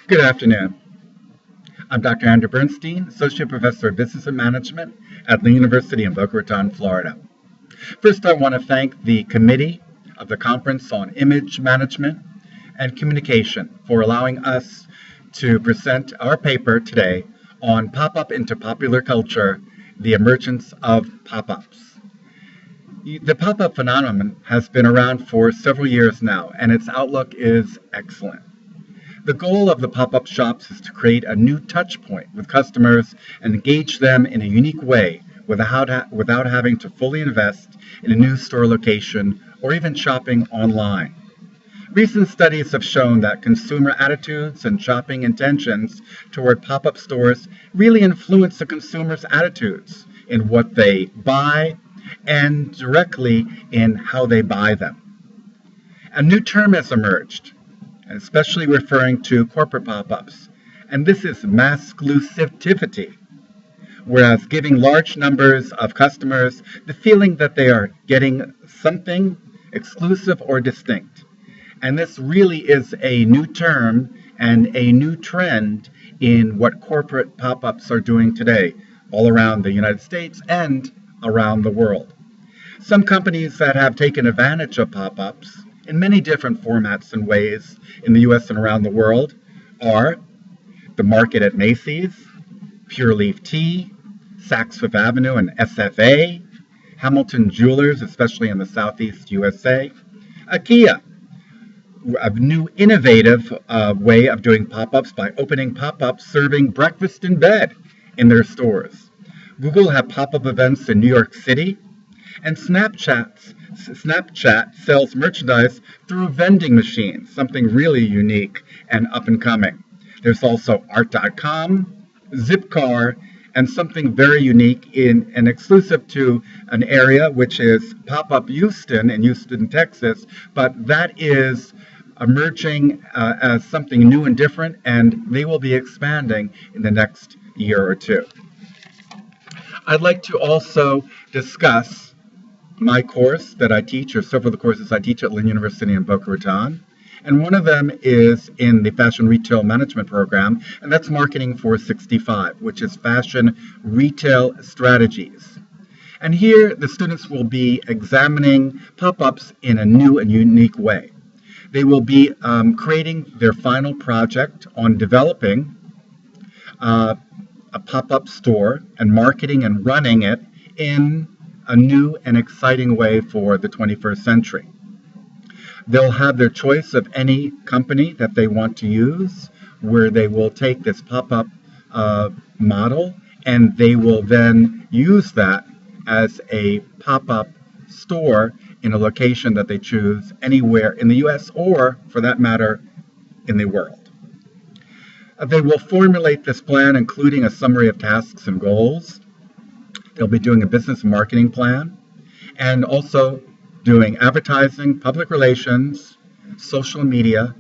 Good afternoon. I'm Dr. Andrew Bernstein, Associate Professor of Business and Management at the University in Boca Raton, Florida. First, I want to thank the committee of the Conference on Image Management and Communication for allowing us to present our paper today on Pop-up into Popular Culture, the Emergence of Pop-ups. The pop-up phenomenon has been around for several years now, and its outlook is excellent. The goal of the pop-up shops is to create a new touch point with customers and engage them in a unique way without having to fully invest in a new store location or even shopping online. Recent studies have shown that consumer attitudes and shopping intentions toward pop-up stores really influence the consumer's attitudes in what they buy and directly in how they buy them. A new term has emerged, especially referring to corporate pop-ups, and this is mass-exclusivity, whereas giving large numbers of customers the feeling that they are getting something exclusive or distinct. And this really is a new term and a new trend in what corporate pop-ups are doing today, all around the United States and around the world. Some companies that have taken advantage of pop-ups in many different formats and ways in the U.S. and around the world are the Market at Macy's, Pure Leaf Tea, Saks Fifth Avenue and SFA, Hamilton Jewelers, especially in the Southeast USA, IKEA, a new innovative way of doing pop-ups by opening pop-ups serving breakfast in bed in their stores. Google have pop-up events in New York City, and Snapchat sells merchandise through vending machines, something really unique and up and coming. There's also Art.com, Zipcar, and something very unique and exclusive to an area, which is Pop-Up Houston in Houston, Texas, but that is emerging as something new and different, and they will be expanding in the next year or two. I'd like to also discuss my course that I teach, or several of the courses I teach at Lynn University in Boca Raton. And one of them is in the Fashion Retail Management program, and that's Marketing 465, which is Fashion Retail Strategies. And here, the students will be examining pop-ups in a new and unique way. They will be creating their final project on developing a pop-up store and marketing and running it in a new and exciting way for the 21st century. They'll have their choice of any company that they want to use, where they will take this pop-up model and they will then use that as a pop-up store in a location that they choose anywhere in the U.S. or, for that matter, in the world. They will formulate this plan, including a summary of tasks and goals. They'll be doing a business and marketing plan, and also doing advertising, public relations, social media,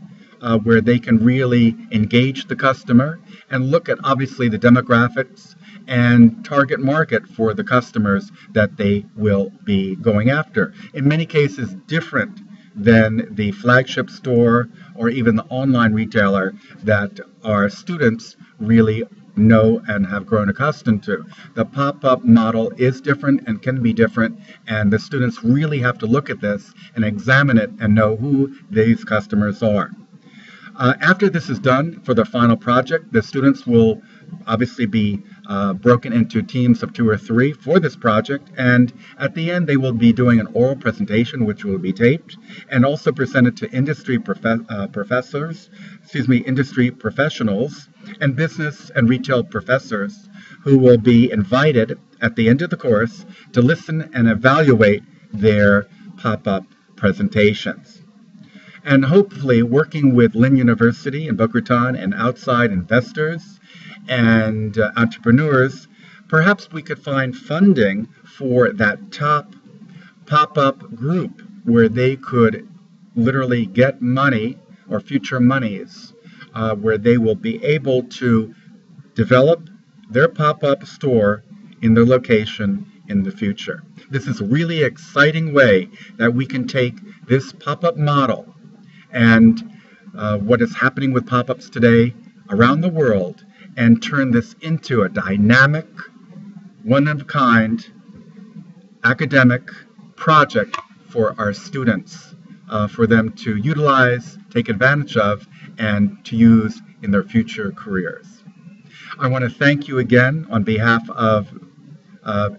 where they can really engage the customer and look at, obviously, the demographics and target market for the customers that they will be going after. In many cases, different than the flagship store or even the online retailer that our students really know and have grown accustomed to. The pop-up model is different and can be different, and the students really have to look at this and examine it and know who these customers are. After this is done for the final project, the students will obviously be broken into teams of 2 or 3 for this project, and at the end they will be doing an oral presentation which will be taped and also presented to industry industry professionals and business and retail professors who will be invited at the end of the course to listen and evaluate their pop-up presentations. And hopefully, working with Lynn University in Boca Raton and outside investors and entrepreneurs, perhaps we could find funding for that top pop-up group where they could literally get money or future monies, where they will be able to develop their pop-up store in their location in the future. This is a really exciting way that we can take this pop-up model and what is happening with pop-ups today around the world and turn this into a dynamic, one-of-a-kind academic project for our students, for them to utilize, take advantage of, and to use in their future careers. I want to thank you again on behalf of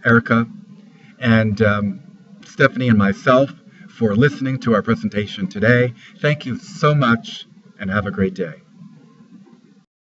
Erica and Stephanie and myself for listening to our presentation today. Thank you so much and have a great day.